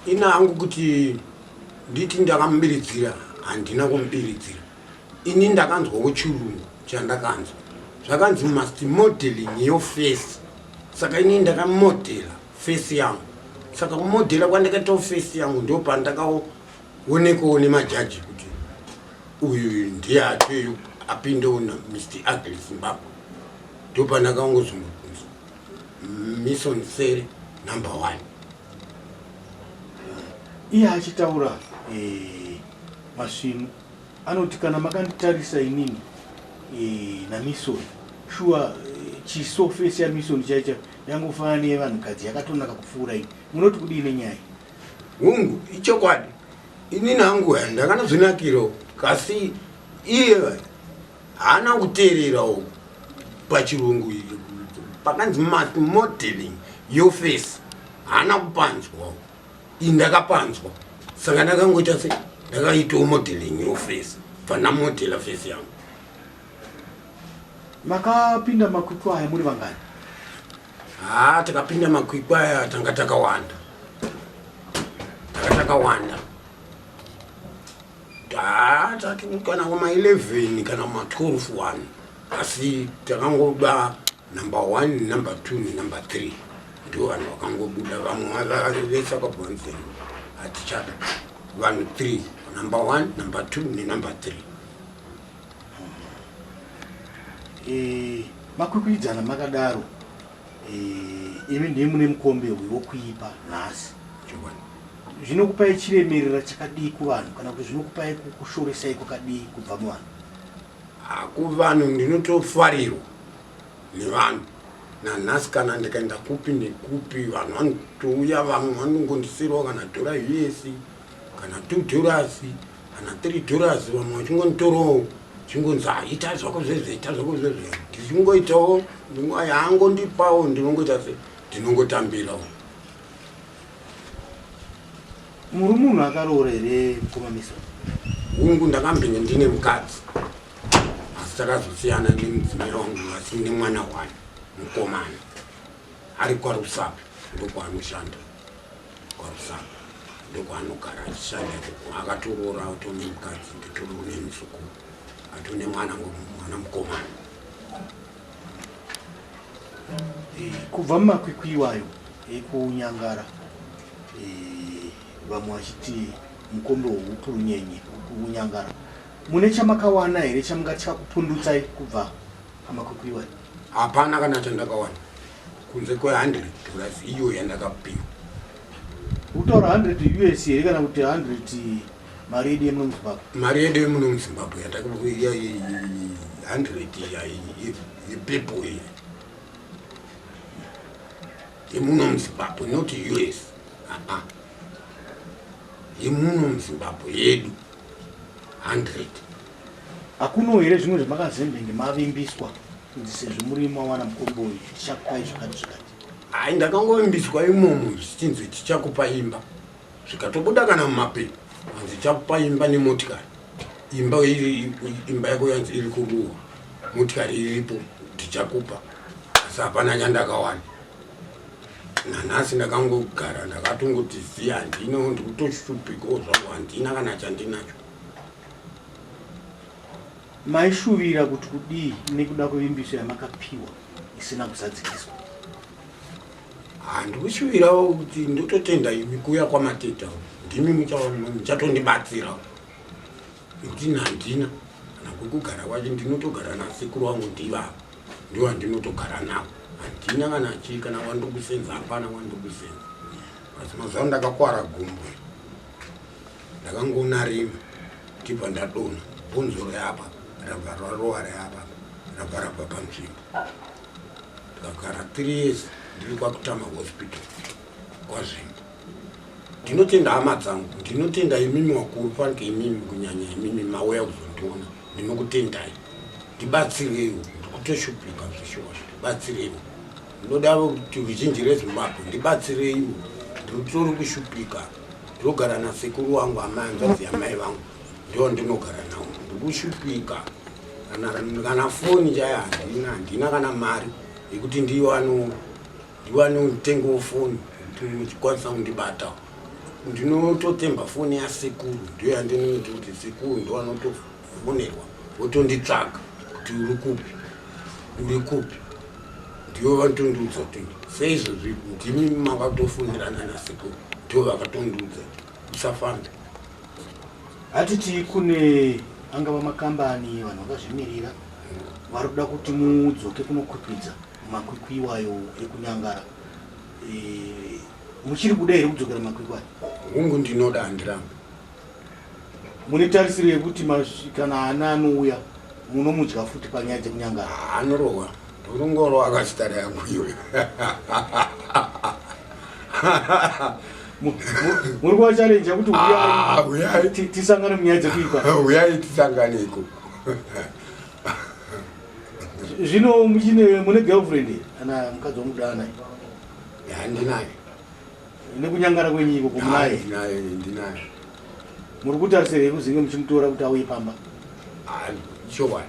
ina hangu kuti nditi ndakamubiridzira handina kumubiridzira. Ini ndakanzwawo chirungu chandakanzwa. Zvakanzi must modeling your face. Saka ini ndakamodhela face yangu. Saka kumodhela kwandakaita face yangu ndio pandakaonekawo nemajaji kuti uyu ndiye atoyo apinde una Mr. Ugly Zimbabwe. Ndio pandakaongozwa Ndimison Sere #1. Iye achitaura Masvinu anoti kana makanditarisa inini naMison shuwa chiso face yaMison chaicha yangofanana nevanhukadzi yakatonaka kupfuura iyi. Munoti kudini nyaya? Hungu ichokwadi. Inini hangu ndakanozvinakirawo kasi iye haana kuteererawo pachirungu pakanzi must modeling your face. Haana kupanzwawo. Ndakapanzwa. Saka ndakangoita se ndakaitawo modeling your face. Pana modela face yangu. Makapinda makwikwi aya muri vangani? Takapinda makwikwi aya tanga takawanda. Takawanda. Kana kuma 11 kana kuma 12 asi takangoda #1, #2, #3. Ndio vanhu vakangobuda vamwe vakavesa kabvunze atichada vanhu 3 #1, #2 ne #3. Makwikwidzana makadaro imi ndiye mune mukombe wekuipa nhasi. Zvinokupai chiremerera chakadii kuvanhu kana kuti zvinokupai kushoresai kwakadii kubva muvanhu? Kuvanhu ndinotofarirwa nevanhu. Nanhasi kana ndikaenda kupi nekupi vanhu vanotouya, vamwe vanongondisirawo kana $US kana $2 kana $3, vamwe vachingonditorawo chingonzi ita zvako zvezve, ita zvako zvezve. Ndichingoitawo yangondipawo ndinongoita se ndinongotambirawo. Muri munhu akaroora here mukomamison? Hungu ndakambenge ndine mukadzi asi takazosiyana nemudzimai wangu asi nemwana wayo mukomana ari kwaRusape ndokwanoshanda. KwaRusape ndokwanogara achishanda. Akatoroora atone mukadzi nditorowo nemusukuru atone mwana mukomana. Kubva mumakwikwi iwayo ekunyangara vamwe vachiti mukombe wekunyangara kunyangara, mune chamakawana here chamungatya kupundutsai kubva pamakwikwi iwayo? Hapana kana chandakawana kunze kwe$100 iyo yandakapiwa. Utaura $100 here kana kuti 100 mari yedu yemuno muZimbabwe? Mari yedu yemuno muZimbabwe yatakapiwa 100 yepepo iyi yemuno muZimbabwe, not US. Yemuno muZimbabwe yedu 100. Hakuno here zvimwe zvamakazembenge mavimbiswa kuti sezvo muri mawana mukombe uyu tichakupai zvakati zvakati? Ndakangovimbiswa imomo zvichinzi tichakupa imba. Zvikatobuda kana mumapepa anzi tichakupa imba nemotikari. Imba yako yanzi iri kuruwa, motikari iripo, tichakupa. Asi hapana chandakawana. Nanhasi ndakangogara ndakatongoti ziya handino ndikutoshupikawo zvangu handina kana chandinacho. Maishuvira kuti kudii nekuda kwevimbiso yamakapiwa isina kuzadzikiswa? Ndikushuvirawo kuti ndototenda imi kuuya kwamateta ndimi muchatondibatsirawo nekuti handina kana kwekugara kwacho ndinotogara nasekuru wangu ndivavo ndiwo handinotogara navo. Handina kana chii kana wandokusenza hapana wandokusenza. Asi mazuva ndakakwara gumbo ndakangoona rima ndibva ndadonha bhonzoro yapa rabva rarowa reapa rabva rabva panzvimbo. Ndakagara 3 years ndiri kwakutama hospital kwaZvimbo. Ndinotenda hama dzangu, ndinotenda imimi wakuru panike imimi kunyanya imimi mauya kuzondiona. Ndinokutendai ndibatsireiwo, ndikutoshupika zvishuwa ndibatsireiwo. Ndinoda kuti ruzhinji reZimbabwe ndibatsireiwo, ndiritori kushupika. Ndinogara nasekuru wangu amai hanzvadzi yamai vangu ndiwo ndinogara nawo ndikushupika. Kana foni chaiyo handina kana mari yekuti ndiwane mutengo wefoni kuti muchikwanisa kundibatawo. ndinototemba foni yasekuru ndiyo yandinoita kuti sekuru ndo anotofonerwa votonditsvaga kuti uri kupi ndiyo vanotondiudza kuti seizvozvi ndimi makatofundirana nasekuru ndiyo vakatondiudza usafamba. Hatiti kune angava makambani vanhu vakazvimirira vari kuda kuti mudzoke kunokwikwiza mumakwikwi iwayo ekunyangara. Muchiri kuda here kudzokera mumakwikwi ayo? Hungu ndinoda handiramba. Mune tarisiro yekuti kana ana anouya munomudya futi panyaya dzekunyangara? Anorohwa ndorongorohwa akachitara yangu iwe. Muri kuva challenge kuti uyai tisangane munyaya dzekuipa? Uyai tisanganeko. Zvino mune girlfriend kana mukadzi wamudana? Ndinaye. Nekunyangara kwenyu iko munaye? Ndinaye. Muri kutarisira here kuzinge muchimutora kuti auye pamba? Sure.